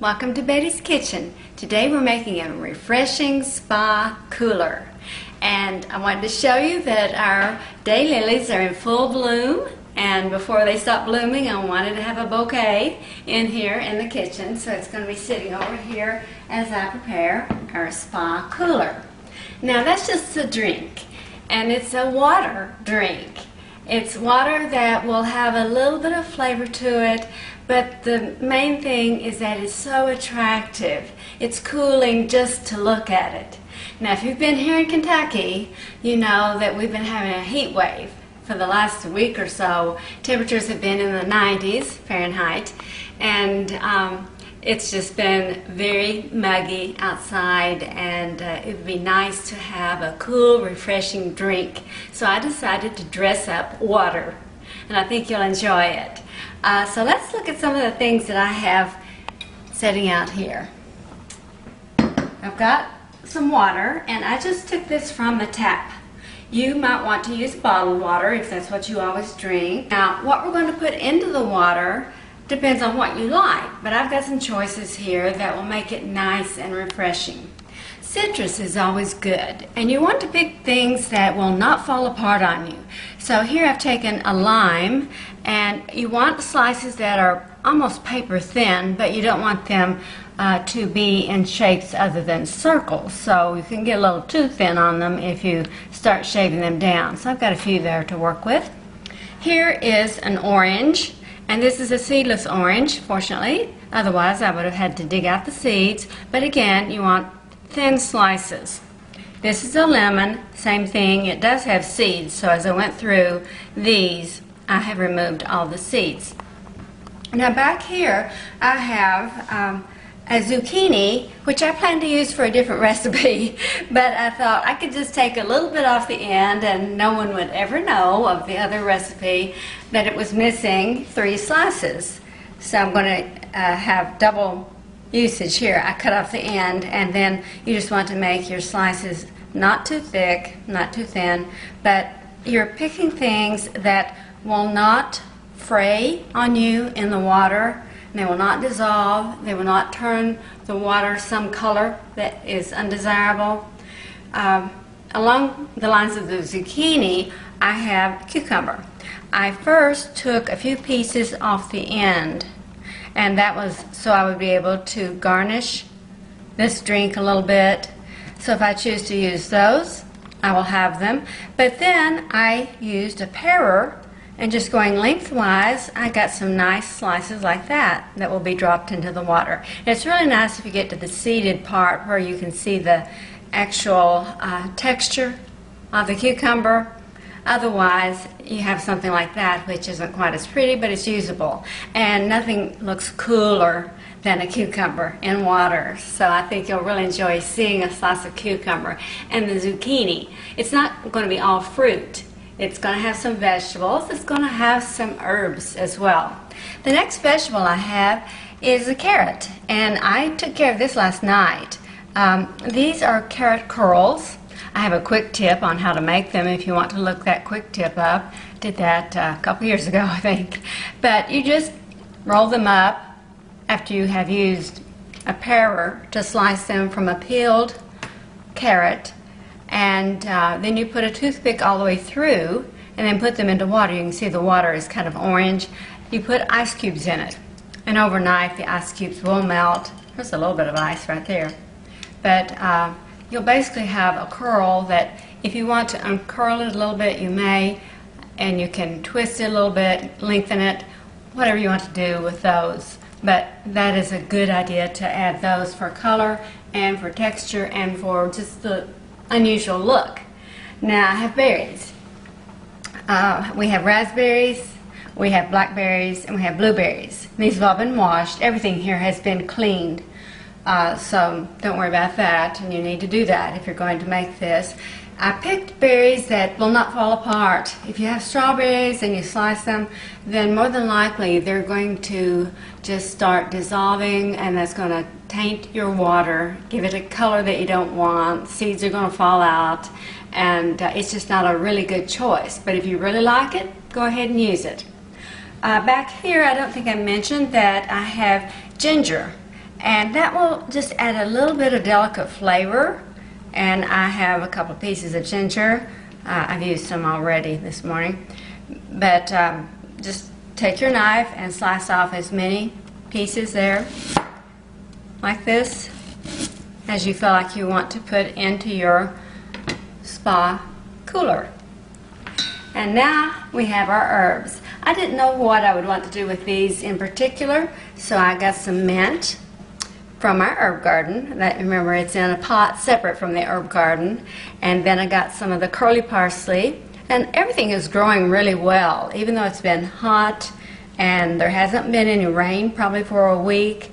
Welcome to Betty's Kitchen. Today we're making a refreshing spa cooler. And I wanted to show you that our daylilies are in full bloom. And before they stop blooming, I wanted to have a bouquet in here in the kitchen. So it's going to be sitting over here as I prepare our spa cooler. Now that's just a drink. And it's a water drink. It's water that will have a little bit of flavor to it, but the main thing is that it's so attractive. It's cooling just to look at it. Now, if you've been here in Kentucky, you know that we've been having a heat wave for the last week or so. Temperatures have been in the 90s Fahrenheit, and it's just been very muggy outside, and it would be nice to have a cool, refreshing drink. So I decided to dress up water, and I think you'll enjoy it. So let's look at some of the things that I have setting out here. I've got some water, and I just took this from the tap. You might want to use bottled water if that's what you always drink. Now, what we're going to put into the water depends on what you like, but I've got some choices here that will make it nice and refreshing. Citrus is always good, and you want to pick things that will not fall apart on you. So here I've taken a lime, and you want slices that are almost paper thin, but you don't want them to be in shapes other than circles. So you can get a little too thin on them if you start shaving them down. So I've got a few there to work with. Here is an orange. And this is a seedless orange, fortunately. Otherwise, I would have had to dig out the seeds. But again, you want thin slices. This is a lemon, same thing. It does have seeds, so as I went through these, I have removed all the seeds. Now back here, I have a zucchini, which I plan to use for a different recipe, but I thought I could just take a little bit off the end and no one would ever know of the other recipe that it was missing 3 slices. So I'm going to have double usage here. I cut off the end, and then you just want to make your slices not too thick, not too thin, but you're picking things that will not fray on you in the water. They will not dissolve. They will not turn the water some color that is undesirable. Along the lines of the zucchini, I have cucumber. I first took a few pieces off the end, and that was so I would be able to garnish this drink a little bit. So if I choose to use those, I will have them. But then I used a parer, and just going lengthwise, I got some nice slices like that that will be dropped into the water. And it's really nice if you get to the seeded part where you can see the actual texture of the cucumber. Otherwise, you have something like that, which isn't quite as pretty, but it's usable. And nothing looks cooler than a cucumber in water. So I think you'll really enjoy seeing a slice of cucumber. And the zucchini, it's not going to be all fruit. It's going to have some vegetables. It's going to have some herbs as well. The next vegetable I have is a carrot, and I took care of this last night. These are carrot curls. I have a quick tip on how to make them if you want to look that quick tip up. Did that a couple years ago, I think. But you just roll them up after you have used a parer to slice them from a peeled carrot. And then you put a toothpick all the way through and then put them into water. You can see the water is kind of orange. You put ice cubes in it. And overnight the ice cubes will melt. There's a little bit of ice right there. But you'll basically have a curl that if you want to uncurl it a little bit, you may. And you can twist it a little bit, lengthen it, whatever you want to do with those. But that is a good idea to add those for color and for texture and for just the unusual look. Now I have berries. We have raspberries, we have blackberries, and we have blueberries. These have all been washed. Everything here has been cleaned. So don't worry about that, and you need to do that if you're going to make this. I picked berries that will not fall apart. If you have strawberries and you slice them, then more than likely they're going to just start dissolving, and that's going to taint your water, give it a color that you don't want. Seeds are going to fall out, and it's just not a really good choice. But if you really like it, go ahead and use it. Back here, I don't think I mentioned that I have ginger. And that will just add a little bit of delicate flavor. And I have a couple of pieces of ginger. I've used some already this morning. But just take your knife and slice off as many pieces there, like this, as you feel like you want to put into your spa cooler. And now we have our herbs. I didn't know what I would want to do with these in particular, so I got some mint from our herb garden. That, remember, it's in a pot separate from the herb garden. And then I got some of the curly parsley. And everything is growing really well, even though it's been hot and there hasn't been any rain probably for a week.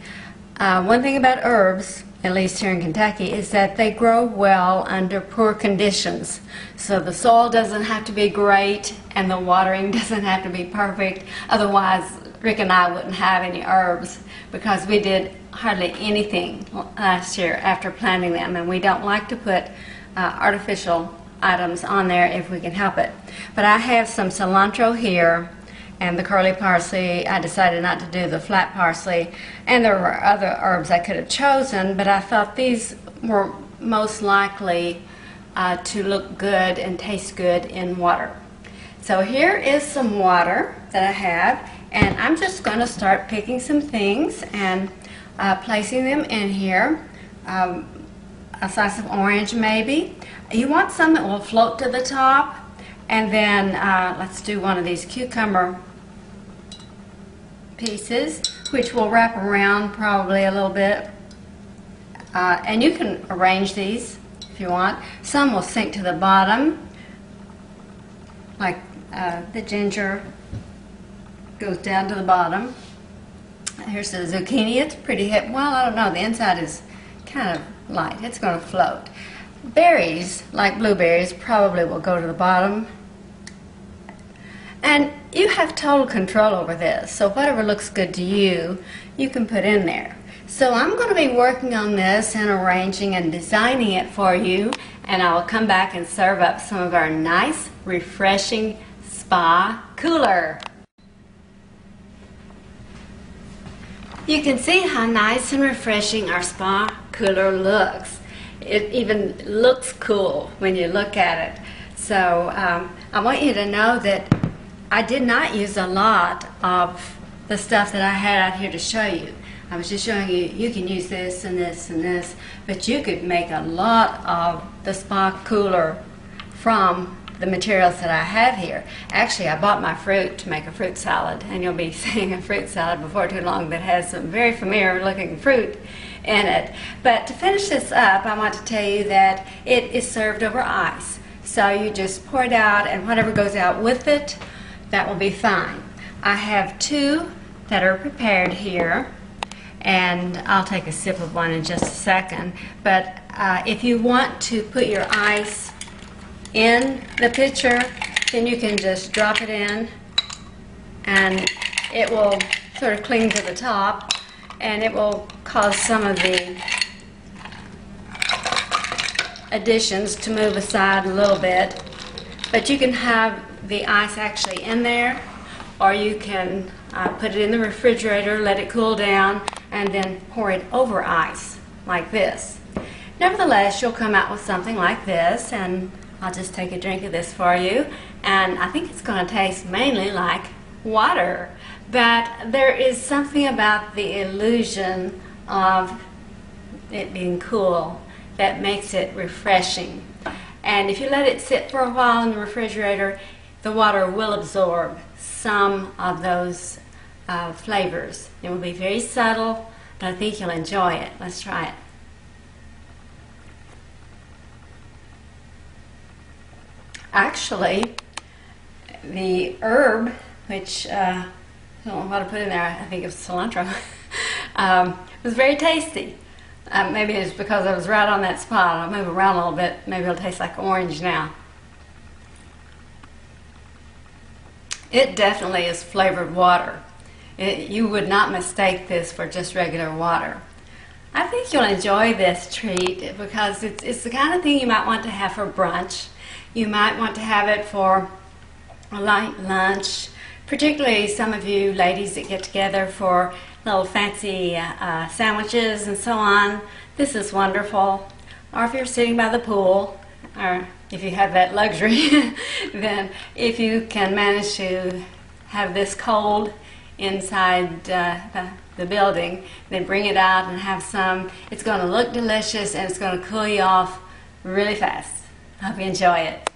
One thing about herbs, at least here in Kentucky, is that they grow well under poor conditions. So the soil doesn't have to be great and the watering doesn't have to be perfect. Otherwise, Rick and I wouldn't have any herbs, because we did hardly anything last year after planting them, and we don't like to put artificial items on there if we can help it. But I have some cilantro here and the curly parsley. I decided not to do the flat parsley, and there were other herbs I could have chosen, but I thought these were most likely to look good and taste good in water. So here is some water that I have, and I'm just going to start picking some things and placing them in here. A slice of orange maybe. You want some that will float to the top, and then let's do one of these cucumber pieces, which will wrap around probably a little bit. And you can arrange these if you want. Some will sink to the bottom, like the ginger goes down to the bottom. Here's the zucchini. It's pretty hip. Well, I don't know. The inside is kind of light. It's going to float. Berries, like blueberries, probably will go to the bottom. And you have total control over this, so whatever looks good to you, you can put in there. So I'm going to be working on this and arranging and designing it for you, and I will come back and serve up some of our nice, refreshing spa cooler. You can see how nice and refreshing our spa cooler looks. It even looks cool when you look at it. So I want you to know that I did not use a lot of the stuff that I had out here to show you. I was just showing you, you can use this and this and this, but you could make a lot of the spa cooler from the materials that I have here. Actually, I bought my fruit to make a fruit salad, and you'll be seeing a fruit salad before too long that has some very familiar looking fruit in it. But to finish this up, I want to tell you that it is served over ice. So you just pour it out, and whatever goes out with it, that will be fine. I have two that are prepared here, and I'll take a sip of one in just a second. But if you want to put your ice in the pitcher, then you can just drop it in, and it will sort of cling to the top, and it will cause some of the additions to move aside a little bit. But you can have the ice actually in there, or you can put it in the refrigerator, let it cool down, and then pour it over ice like this. Nevertheless, you'll come out with something like this, and I'll just take a drink of this for you, and I think it's going to taste mainly like water. But there is something about the illusion of it being cool that makes it refreshing. And if you let it sit for a while in the refrigerator, the water will absorb some of those flavors. It will be very subtle, but I think you'll enjoy it. Let's try it. Actually, the herb, which I don't know what to put in there, I think it was cilantro, was very tasty. Maybe it's because I was right on that spot. I'll move around a little bit. Maybe it'll taste like orange now. It definitely is flavored water. You would not mistake this for just regular water. I think you'll enjoy this treat because it's the kind of thing you might want to have for brunch. You might want to have it for a light lunch, particularly some of you ladies that get together for little fancy sandwiches and so on, this is wonderful. Or if you're sitting by the pool, or if you have that luxury, then if you can manage to have this cold inside the building, then bring it out and have some. It's going to look delicious and it's going to cool you off really fast. I hope you enjoy it.